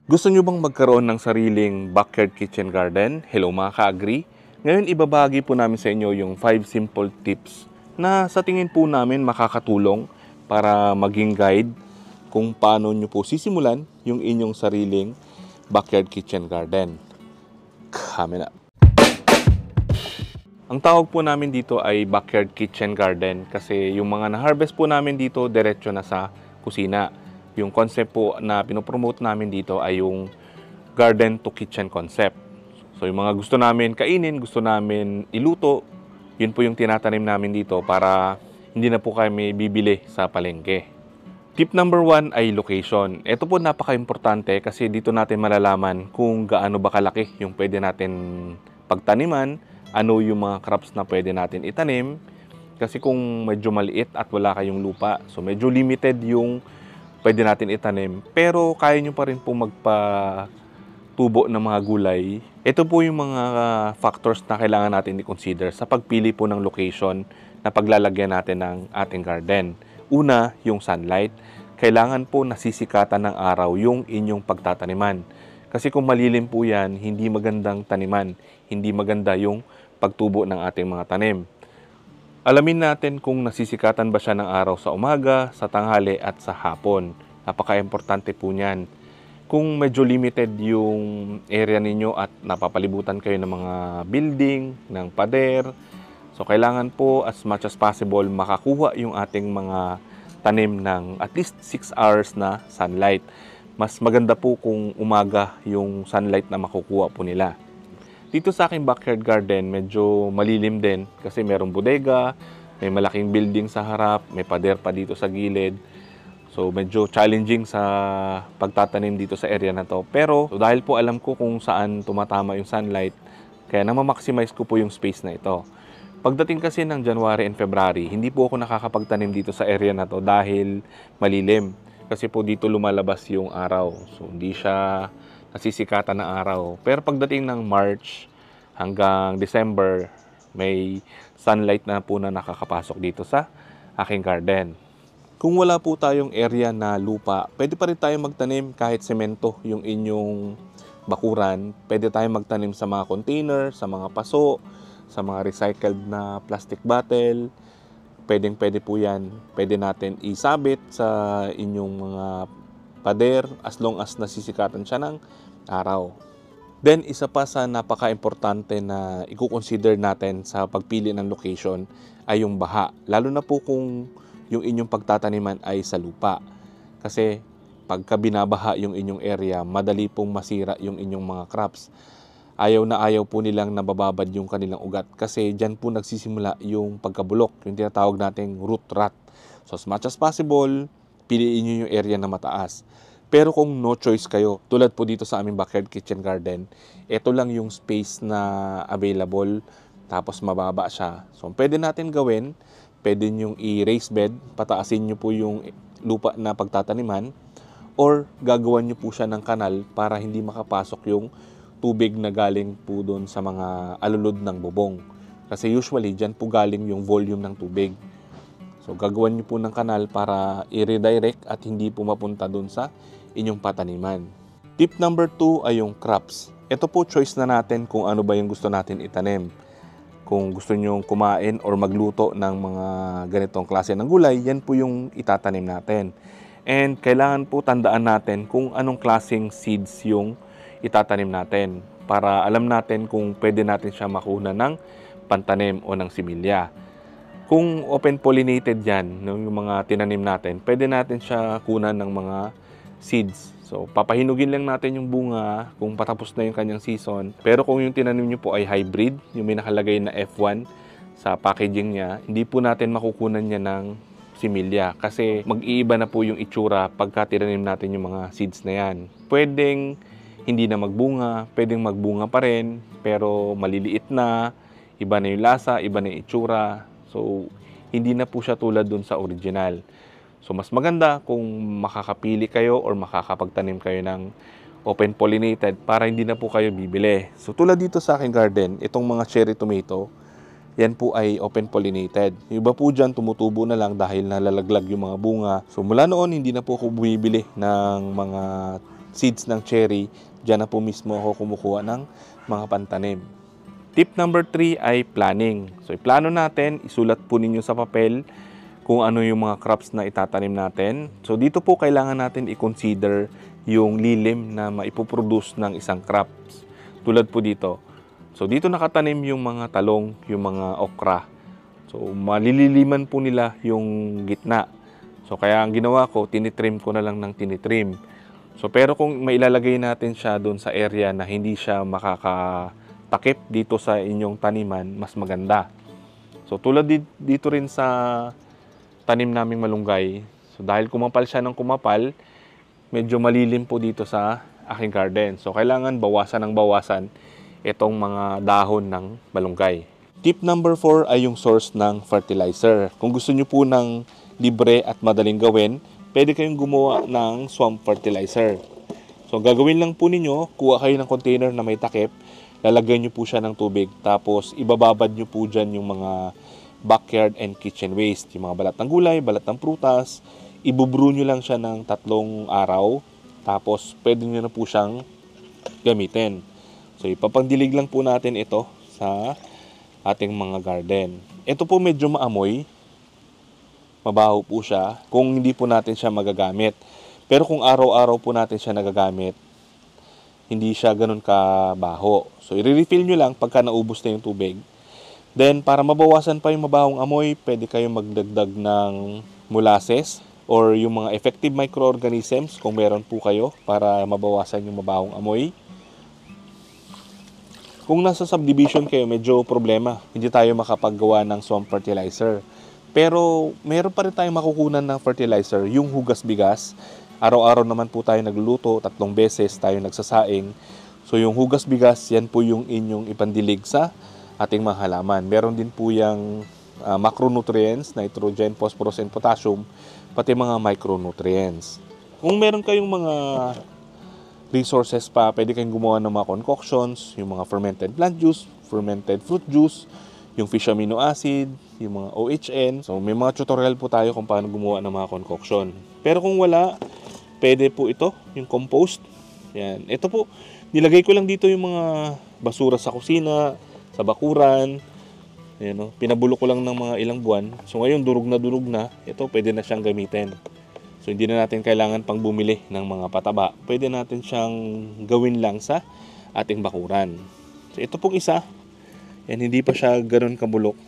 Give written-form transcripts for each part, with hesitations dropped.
Gusto nyo bang magkaroon ng sariling backyard kitchen garden? Hello mga ka-agri! Ngayon ibabahagi po namin sa inyo yung 5 simple tips na sa tingin po namin makakatulong para maging guide kung paano nyo po sisimulan yung inyong sariling backyard kitchen garden. Coming up! Ang tawag po namin dito ay backyard kitchen garden kasi yung mga na-harvest po namin dito diretso na sa kusina. Yung concept po na pinopromote namin dito ay yung garden to kitchen concept. So yung mga gusto namin kainin, gusto namin iluto, yun po yung tinatanim namin dito para hindi na po kami bibili sa palengke. Tip number 1 ay location. Ito po napaka-importante kasi dito natin malalaman kung gaano ba kalaki yung pwede natin pagtaniman, ano yung mga crops na pwede natin itanim. Kasi kung medyo maliit at wala kayong lupa, so medyo limited yung pwede natin itanim, pero kaya nyo pa rin po magpatubo ng mga gulay. Ito po yung mga factors na kailangan natin i-consider sa pagpili po ng location na paglalagyan natin ng ating garden. Una, yung sunlight. Kailangan po nasisikatan ng araw yung inyong pagtataniman. Kasi kung malilim po yan, hindi magandang taniman. Hindi maganda yung pagtubo ng ating mga tanim. Alamin natin kung nasisikatan ba siya ng araw sa umaga, sa tanghali at sa hapon. Napaka-importante po niyan. Kung medyo limited yung area ninyo at napapalibutan kayo ng mga building, ng pader, so kailangan po as much as possible makakuha yung ating mga tanim ng at least 6 hours na sunlight. Mas maganda po kung umaga yung sunlight na makukuha po nila. Dito sa aking backyard garden, medyo malilim din kasi merong bodega, may malaking building sa harap, may pader pa dito sa gilid. So medyo challenging sa pagtatanim dito sa area na to. Pero dahil po alam ko kung saan tumatama yung sunlight, kaya na-maximize ko po yung space na ito. Pagdating kasi ng January and February, hindi po ako nakakapagtanim dito sa area na to dahil malilim. Kasi po dito lumalabas yung araw. So hindi siya nasisikatan ng araw. Pero pagdating ng March hanggang December, may sunlight na po na nakakapasok dito sa aking garden. Kung wala po tayong area na lupa, pwede pa rin tayong magtanim kahit semento yung inyong bakuran. Pwede tayong magtanim sa mga container, sa mga paso, sa mga recycled na plastic bottle. Pwede po yan. Pwede natin isabit sa inyong mga pader as long as nasisikatan siya ng araw. Then, isa pa sa napaka-importante na i-consider natin sa pagpili ng location ay yung baha. Lalo na po kung yung inyong pagtataniman ay sa lupa. Kasi pagka binabaha yung inyong area, madali pong masira yung inyong mga crops. Ayaw na ayaw po nilang nabababad yung kanilang ugat kasi dyan po nagsisimula yung pagkabulok, yung tinatawag nating root rot. So as much as possible, piliin nyo yung area na mataas. Pero kung no choice kayo, tulad po dito sa aming backyard kitchen garden, ito lang yung space na available, tapos mababa siya. So pwede natin gawin, pwede nyo i-raise bed, pataasin nyo po yung lupa na pagtataniman, or gagawan nyo po siya ng kanal para hindi makapasok yung tubig na galing po doon sa mga alulod ng bubong. Kasi usually, dyan po galing yung volume ng tubig. So, gagawan nyo po ng kanal para i-redirect at hindi po mapunta doon sa inyong pataniman. Tip number 2 ay yung crops. Ito po choice na natin kung ano ba yung gusto natin itanim. Kung gusto nyo kumain or magluto ng mga ganitong klase ng gulay, yan po yung itatanim natin. And kailangan po tandaan natin kung anong klaseng seeds yung itatanim natin para alam natin kung pwede natin siya makuha ng pantanim o ng similya. Kung open-pollinated yan, yung mga tinanim natin, pwede natin siya kunan ng mga seeds. So, papahinugin lang natin yung bunga kung patapos na yung kanyang season. Pero kung yung tinanim nyo po ay hybrid, yung may nakalagay na F1 sa packaging niya, hindi po natin makukunan niya ng similya kasi mag-iiba na po yung itsura pagka tinanim natin yung mga seeds na yan. Pwedeng hindi na magbunga, pwedeng magbunga pa rin, pero maliliit na, iba na yung lasa, iba na yung itsura. So, hindi na po siya tulad dun sa original. So, mas maganda kung makakapili kayo or makakapagtanim kayo ng open-pollinated para hindi na po kayo bibili. So, tulad dito sa aking garden, itong mga cherry tomato, yan po ay open-pollinated. Yung iba po dyan, tumutubo na lang dahil nalalaglag yung mga bunga. So, mula noon, hindi na po ako bumibili ng mga seeds ng cherry, dyan na po mismo ako kumukuha ng mga pantanim. Tip number 3 ay planning. So iplano natin, isulat po ninyo sa papel kung ano yung mga crops na itatanim natin. So dito po kailangan natin i-consider yung lilim na maipoproduce ng isang crops. Tulad po dito. So dito nakatanim yung mga talong, yung mga okra. So malililiman po nila yung gitna. So kaya ang ginawa ko, tinitrim ko na lang ng tinitrim. So pero kung mailalagay natin siya doon sa area na hindi siya makakatakip dito sa inyong taniman, mas maganda. So tulad dito rin sa tanim naming malunggay. So dahil kumapal siya ng kumapal, medyo malilim po dito sa aking garden. So kailangan bawasan ng bawasan itong mga dahon ng malunggay. Tip number 4 ay yung source ng fertilizer. Kung gusto nyo po ng libre at madaling gawin, pwede kayong gumawa ng swamp fertilizer. So gagawin lang po ninyo, kuha kayo ng container na may takip, lalagyan nyo po siya ng tubig, tapos ibababad nyo po dyan yung mga backyard and kitchen waste, yung mga balat ng gulay, balat ng prutas. Ibubrew nyo lang siya ng 3 araw, tapos pwede nyo na po siyang gamitin. So ipapagdilig lang po natin ito sa ating mga garden. Ito po medyo maamoy, mabaho po siya kung hindi po natin siya magagamit. Pero kung araw-araw po natin siya nagagamit, hindi siya ganun kabaho. So i-refill nyo lang pagka naubos na yung tubig. Then, para mabawasan pa yung mabahong amoy, pwede kayong magdagdag ng molasses or yung mga effective microorganisms kung meron po kayo para mabawasan yung mabahong amoy. Kung nasa subdivision kayo, medyo problema. Hindi tayo makapaggawa ng swamp fertilizer. Pero, meron pa rin tayong makukunan ng fertilizer, yung hugas bigas. Araw-araw naman po tayo nagluluto, 3 beses tayo nagsasaing. So, yung hugas bigas, yan po yung inyong ipandilig sa ating mga halaman. Meron din po yung macronutrients, nitrogen, phosphorus, and potassium, pati mga micronutrients. Kung meron kayong mga resources pa, pwede kayong gumawa ng mga concoctions, yung mga fermented plant juice, fermented fruit juice, yung fish amino acid, yung mga OHN. So may mga tutorial po tayo kung paano gumawa ng mga concoction. Pero kung wala, pwede po ito, yung compost. Yan. Ito po, nilagay ko lang dito yung mga basura sa kusina, sa bakuran. Ayan, no? Pinabulok ko lang ng mga ilang buwan. So ngayon, durog na, ito pwede na siyang gamitin. So hindi na natin kailangan pang bumili ng mga pataba. Pwede natin siyang gawin lang sa ating bakuran. So ito pong isa, yan, hindi pa siya ganoon kabulok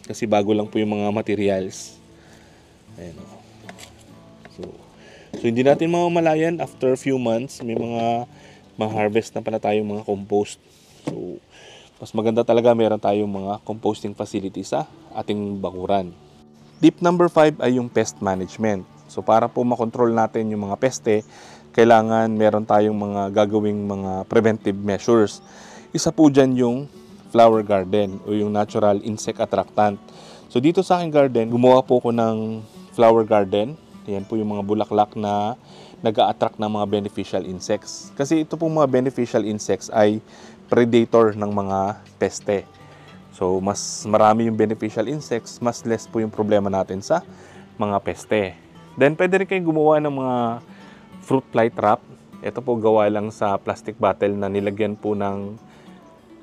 kasi bago lang po yung mga materials. Ayan, no? So hindi natin mamamalayan, after a few months, may mga ma-harvest na pala tayong mga compost. So mas maganda talaga meron tayong mga composting facility sa ating bakuran. Tip number 5 ay yung pest management. So para po makontrol natin yung mga peste, kailangan meron tayong mga gagawing mga preventive measures. Isa po dyan yung flower garden o yung natural insect attractant. So dito sa aking garden, gumawa po ko ng flower garden. Yan po yung mga bulaklak na nag-a-attract ng mga beneficial insects. Kasi ito pong mga beneficial insects ay predator ng mga peste. So, mas marami yung beneficial insects, mas less po yung problema natin sa mga peste. Then, pwede rin kayong gumawa ng mga fruit fly trap. Ito po gawa lang sa plastic bottle na nilagyan po ng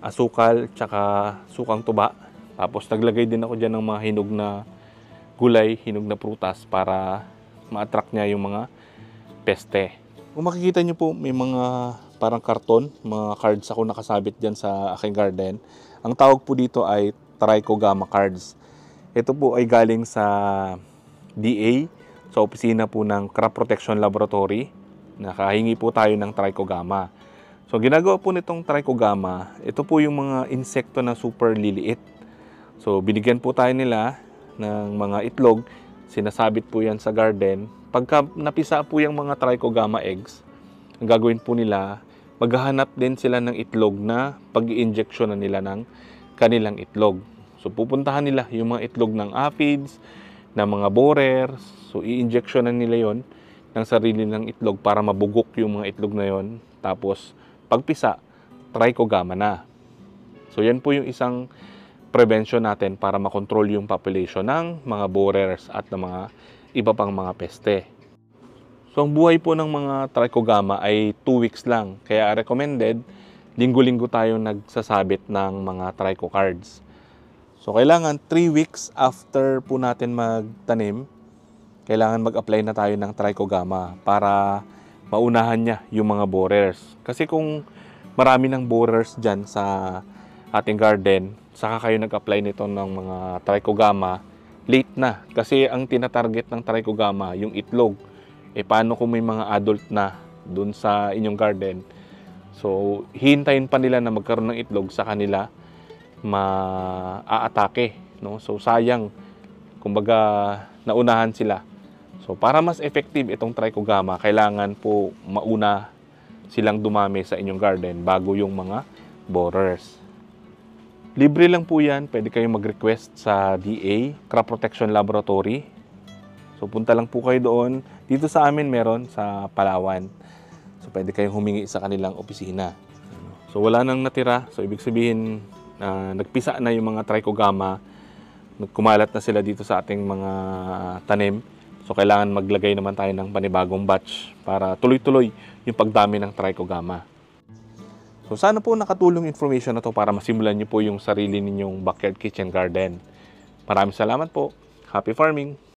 asukal tsaka sukang tuba. Tapos, naglagay din ako dyan ng mga hinog na gulay, hinog na prutas para ma-attract niya yung mga peste. Kung makikita nyo po, may mga parang karton, mga cards ako nakasabit dyan sa aking garden. Ang tawag po dito ay Trichogama cards. Ito po ay galing sa DA, sa opisina po ng Crop Protection Laboratory. Nakahingi po tayo ng Trichogama. So ginagawa po nitong Trichogama, ito po yung mga insekto na super liliit. So binigyan po tayo nila ng mga itlog, sinasabit po yan sa garden. Pagka napisa po yung mga Trichogama eggs, ang gagawin po nila, maghahanap din sila ng itlog na pag-i-injection na nila ng kanilang itlog. So pupuntahan nila yung mga itlog ng aphids, ng mga borers. So i-injection na nila yon ng sarili ng itlog para mabugok yung mga itlog na yon. Tapos pagpisa, Trichogama na. So yan po yung isang prevention natin para makontrol yung population ng mga borers at ng mga iba pang mga peste. So ang buhay po ng mga trichogama ay 2 weeks lang. Kaya recommended, linggo-linggo tayo nagsasabit ng mga tricho cards. So kailangan 3 weeks after po natin magtanim, kailangan mag-apply na tayo ng trichogama para maunahan niya yung mga borers. Kasi kung marami ng borers dyan sa ating garden, saka kayo nag-apply nito ng mga trichogama, late na. Kasi ang tinatarget ng trichogama, yung itlog. Paano kung may mga adult na dun sa inyong garden? So, hintayin pa nila na magkaroon ng itlog sa kanila maaatake, no? So, sayang. Kumbaga, naunahan sila. So, para mas effective itong trichogama, kailangan po mauna silang dumami sa inyong garden bago yung mga borers. Libre lang po yan. Pwede kayong mag-request sa DA, Crop Protection Laboratory. So, punta lang po kayo doon. Dito sa amin meron sa Palawan. So, pwede kayong humingi sa kanilang opisina. So, wala nang natira. So, ibig sabihin, nagpisa na yung mga trichogama. Kumalat na sila dito sa ating mga tanim. So, kailangan maglagay naman tayo ng panibagong batch para tuloy-tuloy yung pagdami ng trichogama. So, sana po nakatulong information na to para masimulan niyo po yung sarili ninyong backyard kitchen garden. Maraming salamat po. Happy farming!